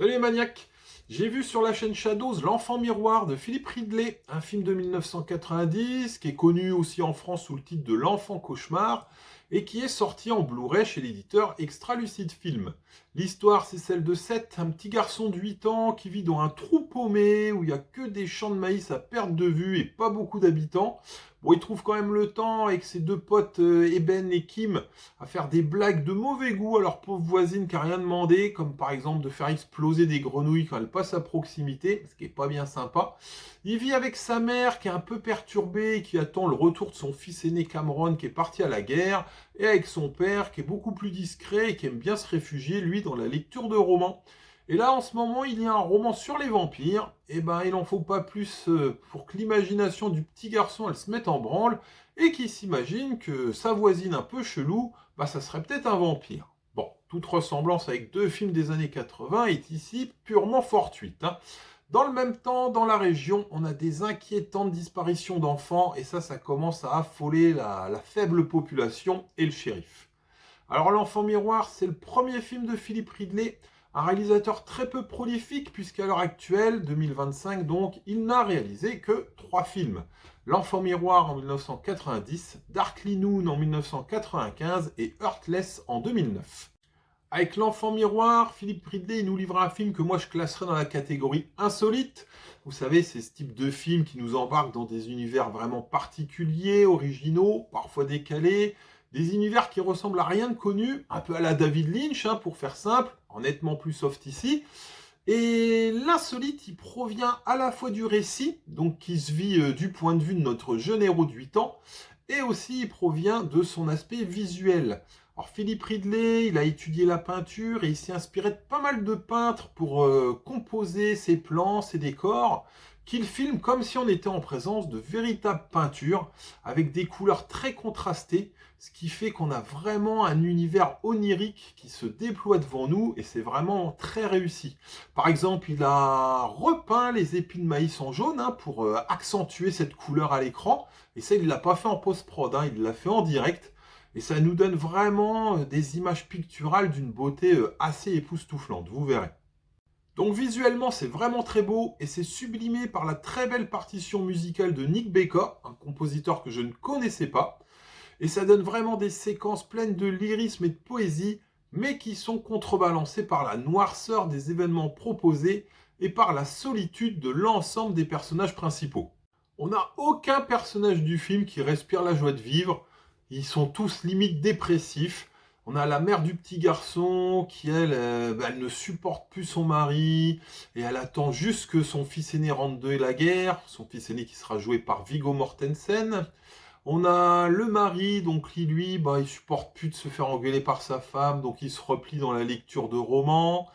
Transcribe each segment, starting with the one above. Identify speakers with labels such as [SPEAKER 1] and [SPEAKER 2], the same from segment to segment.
[SPEAKER 1] Salut les maniaques! J'ai vu sur la chaîne Shadows L'Enfant Miroir de Philippe Ridley, un film de 1990 qui est connu aussi en France sous le titre de L'Enfant Cauchemar et qui est sorti en Blu-ray chez l'éditeur Extra Lucid Film. L'histoire, c'est celle de Seth, un petit garçon de 8 ans qui vit dans un trou paumé où il n'y a que des champs de maïs à perte de vue et pas beaucoup d'habitants. Bon, il trouve quand même le temps avec ses deux potes Eben et Kim à faire des blagues de mauvais goût à leur pauvre voisine qui a rien demandé, comme par exemple de faire exploser des grenouilles quand elle passe à proximité, ce qui est pas bien sympa. Il vit avec sa mère qui est un peu perturbée et qui attend le retour de son fils aîné Cameron qui est parti à la guerre, et avec son père qui est beaucoup plus discret et qui aime bien se réfugier, lui, dans la lecture de romans. Et là, en ce moment, il y a un roman sur les vampires. Et ben, il n'en faut pas plus pour que l'imagination du petit garçon, elle se mette en branle et qu'il s'imagine que sa voisine un peu chelou, bah, ça serait peut-être un vampire. Bon, toute ressemblance avec deux films des années 80 est ici purement fortuite, hein. Dans le même temps, dans la région, on a des inquiétantes disparitions d'enfants et ça commence à affoler la faible population et le shérif. Alors L'Enfant Miroir, c'est le premier film de Philippe Ridley, un réalisateur très peu prolifique puisqu'à l'heure actuelle, 2025 donc, il n'a réalisé que 3 films. L'Enfant Miroir en 1990, Darkly Noon en 1995 et Heartless en 2009. Avec L'Enfant Miroir, Philippe Ridley nous livre un film que moi je classerais dans la catégorie insolite. Vous savez, c'est ce type de film qui nous embarque dans des univers vraiment particuliers, originaux, parfois décalés, des univers qui ressemblent à rien de connu, un peu à la David Lynch, hein, pour faire simple, en nettement plus soft ici. Et l'insolite, il provient à la fois du récit, donc qui se vit du point de vue de notre jeune héros de 8 ans, et aussi il provient de son aspect visuel. Alors Philippe Ridley, il a étudié la peinture et il s'est inspiré de pas mal de peintres pour composer ses plans, ses décors, qu'il filme comme si on était en présence de véritables peintures, avec des couleurs très contrastées, ce qui fait qu'on a vraiment un univers onirique qui se déploie devant nous et c'est vraiment très réussi. Par exemple, il a repeint les épis de maïs en jaune, hein, pour accentuer cette couleur à l'écran, et ça il ne l'a pas fait en post-prod, hein, il l'a fait en direct. Et ça nous donne vraiment des images picturales d'une beauté assez époustouflante, vous verrez. Donc visuellement, c'est vraiment très beau et c'est sublimé par la très belle partition musicale de Nick Becca, un compositeur que je ne connaissais pas. Et ça donne vraiment des séquences pleines de lyrisme et de poésie, mais qui sont contrebalancées par la noirceur des événements proposés et par la solitude de l'ensemble des personnages principaux. On n'a aucun personnage du film qui respire la joie de vivre. Ils sont tous limite dépressifs. On a la mère du petit garçon qui, elle, elle ne supporte plus son mari et elle attend juste que son fils aîné rentre de la guerre. Son fils aîné qui sera joué par Viggo Mortensen. On a le mari, donc lui, il supporte plus de se faire engueuler par sa femme, donc il se replie dans la lecture de romans.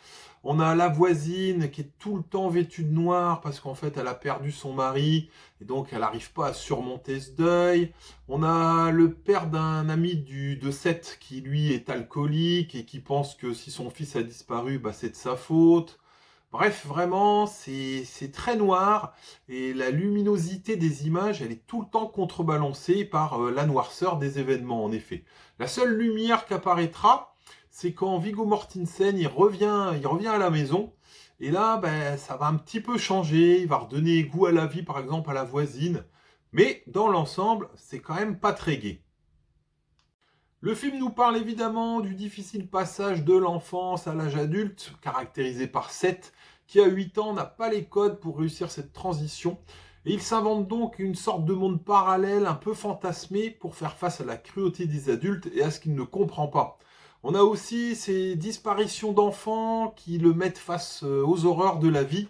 [SPEAKER 1] On a la voisine qui est tout le temps vêtue de noir parce qu'en fait elle a perdu son mari et donc elle n'arrive pas à surmonter ce deuil. On a le père d'un ami de Seth qui lui est alcoolique et qui pense que si son fils a disparu, c'est de sa faute. Bref, vraiment, c'est très noir et la luminosité des images, elle est tout le temps contrebalancée par la noirceur des événements, en effet. La seule lumière qui apparaîtra, c'est quand Viggo Mortensen il revient à la maison et là, ça va un petit peu changer. Il va redonner goût à la vie, par exemple, à la voisine. Mais dans l'ensemble, c'est quand même pas très gai. Le film nous parle évidemment du difficile passage de l'enfance à l'âge adulte, caractérisé par Seth, qui à 8 ans n'a pas les codes pour réussir cette transition. Et il s'invente donc une sorte de monde parallèle un peu fantasmé pour faire face à la cruauté des adultes et à ce qu'il ne comprend pas. On a aussi ces disparitions d'enfants qui le mettent face aux horreurs de la vie.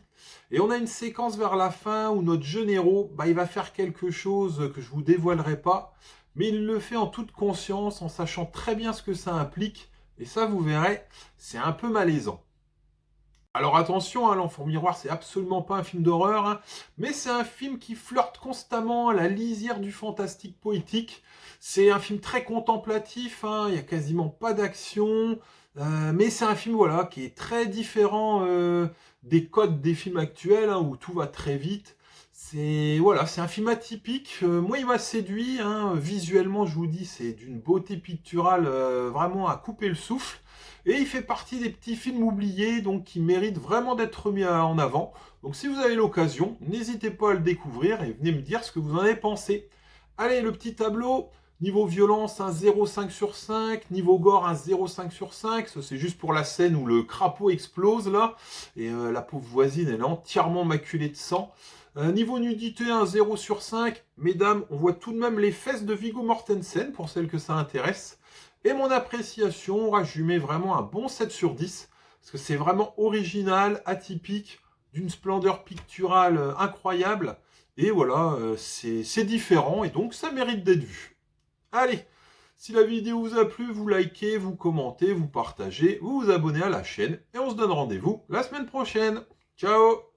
[SPEAKER 1] Et on a une séquence vers la fin où notre jeune héros, il va faire quelque chose que je vous dévoilerai pas, mais il le fait en toute conscience, en sachant très bien ce que ça implique, et ça, vous verrez, c'est un peu malaisant. Alors attention, hein, L'Enfant Miroir, c'est absolument pas un film d'horreur, hein, mais c'est un film qui flirte constamment à la lisière du fantastique poétique. C'est un film très contemplatif, hein, il n'y a quasiment pas d'action, mais c'est un film voilà, qui est très différent des codes des films actuels, hein, où tout va très vite. C'est un film atypique. Moi, il m'a séduit, hein. Visuellement, je vous dis, c'est d'une beauté picturale vraiment à couper le souffle. Et il fait partie des petits films oubliés, donc qui méritent vraiment d'être mis en avant. Donc si vous avez l'occasion, n'hésitez pas à le découvrir et venez me dire ce que vous en avez pensé. Allez, le petit tableau. Niveau violence, un 0,5 sur 5. Niveau gore, un 0,5 sur 5. Ça, c'est juste pour la scène où le crapaud explose, là. Et la pauvre voisine, elle est entièrement maculée de sang. Niveau nudité, un 0 sur 5. Mesdames, on voit tout de même les fesses de Viggo Mortensen, pour celles que ça intéresse. Et mon appréciation, je lui mets vraiment un bon 7 sur 10. Parce que c'est vraiment original, atypique, d'une splendeur picturale incroyable. Et voilà, c'est différent et donc ça mérite d'être vu. Allez, si la vidéo vous a plu, vous likez, vous commentez, vous partagez, vous vous abonnez à la chaîne et on se donne rendez-vous la semaine prochaine. Ciao!